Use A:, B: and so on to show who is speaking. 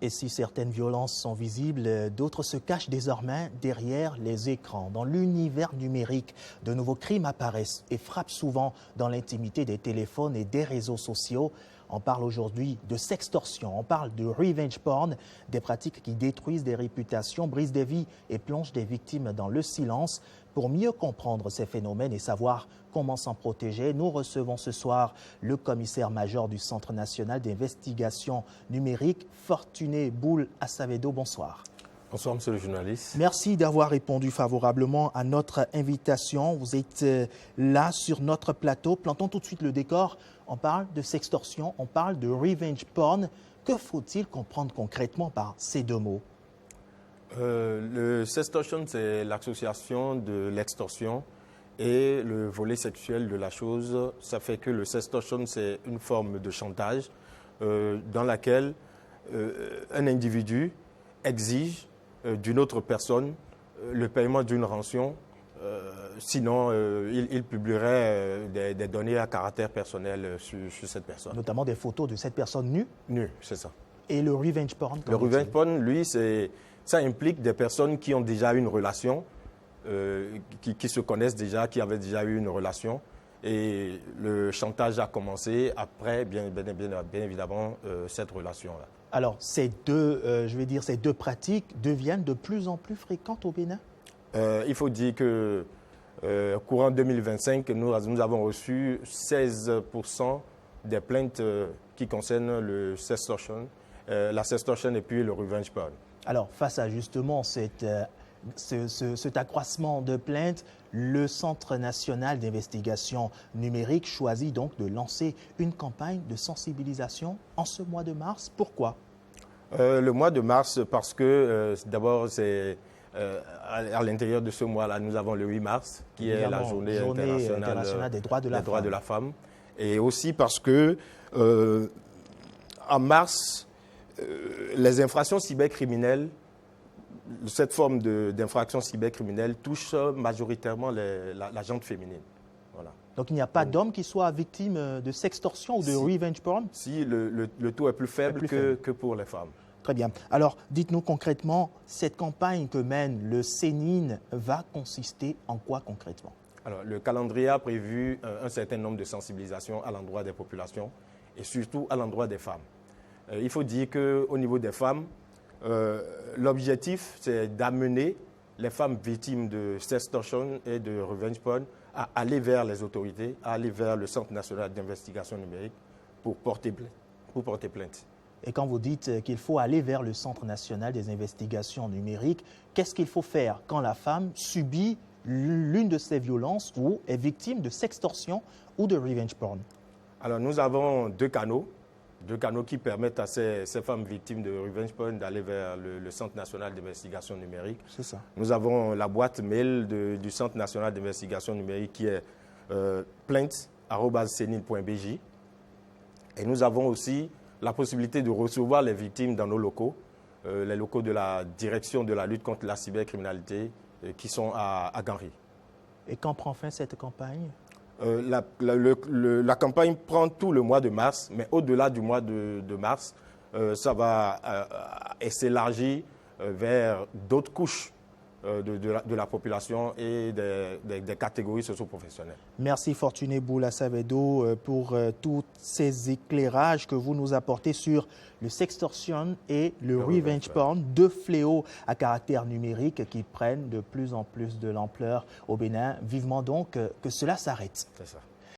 A: Et si certaines violences sont visibles, d'autres se cachent désormais derrière les écrans. Dans l'univers numérique, de nouveaux crimes apparaissent et frappent souvent dans l'intimité des téléphones et des réseaux sociaux. On parle aujourd'hui de sextorsion, on parle de revenge porn, des pratiques qui détruisent des réputations, brisent des vies et plongent des victimes dans le silence. Pour mieux comprendre ces phénomènes et savoir comment s'en protéger, nous recevons ce soir le commissaire-major du Centre national d'investigation numérique, Fortuné Boule Assavedo. Bonsoir.
B: Bonsoir, monsieur le journaliste.
A: Merci d'avoir répondu favorablement à notre invitation. Vous êtes là sur notre plateau. Plantons tout de suite le décor. On parle de sextorsion, on parle de revenge porn. Que faut-il comprendre concrètement par ces deux mots?
B: Le sextortion, c'est l'association de l'extorsion et le volet sexuel de la chose. Ça fait que le sextortion, c'est une forme de chantage dans laquelle un individu exige d'une autre personne le paiement d'une rançon. Sinon, il publierait des données à caractère personnel sur cette personne.
A: Notamment des photos de cette personne nue?
B: Nue, c'est ça.
A: Et le revenge porn?
B: Le revenge porn, lui, ça implique des personnes qui ont déjà une relation, qui se connaissent déjà, qui avaient déjà eu une relation. Et le chantage a commencé après, bien évidemment, cette relation-là.
A: Alors, ces deux pratiques deviennent de plus en plus fréquentes au Bénin?
B: Il faut dire que courant 2025, nous avons reçu 16% des plaintes qui concernent le sextortion, la sextortion et puis le revenge porn.
A: Alors, face à justement cet accroissement de plaintes, le Centre national d'investigation numérique choisit donc de lancer une campagne de sensibilisation en ce mois de mars. Pourquoi?
B: Le mois de mars, parce que d'abord, c'est à l'intérieur de ce mois-là, nous avons le 8 mars, qui est la journée internationale
A: des droits de la femme.
B: Et aussi parce que en mars, les infractions cybercriminelles, cette forme d'infraction cybercriminelle touche majoritairement la gente féminine. Voilà.
A: Donc il n'y a pas d'homme qui soit victime de sextorsion ou de revenge porn?
B: Si, le taux est plus faible que pour les femmes.
A: Très bien. Alors, dites-nous concrètement, cette campagne que mène le CNIN va consister en quoi concrètement?
B: Alors, le calendrier a prévu un certain nombre de sensibilisations à l'endroit des populations et surtout à l'endroit des femmes. Il faut dire qu'au niveau des femmes, l'objectif, c'est d'amener les femmes victimes de sextortion et de revenge porn à aller vers les autorités, à aller vers le Centre national d'investigation numérique pour porter plainte.
A: Et quand vous dites qu'il faut aller vers le Centre national des investigations numériques, qu'est-ce qu'il faut faire quand la femme subit l'une de ces violences ou est victime de sextorsion ou de revenge porn?
B: Alors, nous avons deux canaux qui permettent à ces femmes victimes de revenge porn d'aller vers le Centre national d'investigation numérique.
A: C'est ça.
B: Nous avons la boîte mail du Centre national d'investigation numérique qui est plainte@cenin.bj. Et nous avons aussi la possibilité de recevoir les victimes dans nos locaux, les locaux de la direction de la lutte contre la cybercriminalité qui sont à Ganry.
A: Et quand prend fin cette campagne?
B: La campagne prend tout le mois de mars, mais au-delà du mois de mars, ça va s'élargir vers d'autres couches de la population et des catégories socio-professionnelles.
A: Merci Fortuné Boule Assavedo pour tous ces éclairages que vous nous apportez sur le sextortion et le revenge porn, deux fléaux à caractère numérique qui prennent de plus en plus de l'ampleur au Bénin. Vivement donc que cela s'arrête.
B: C'est ça.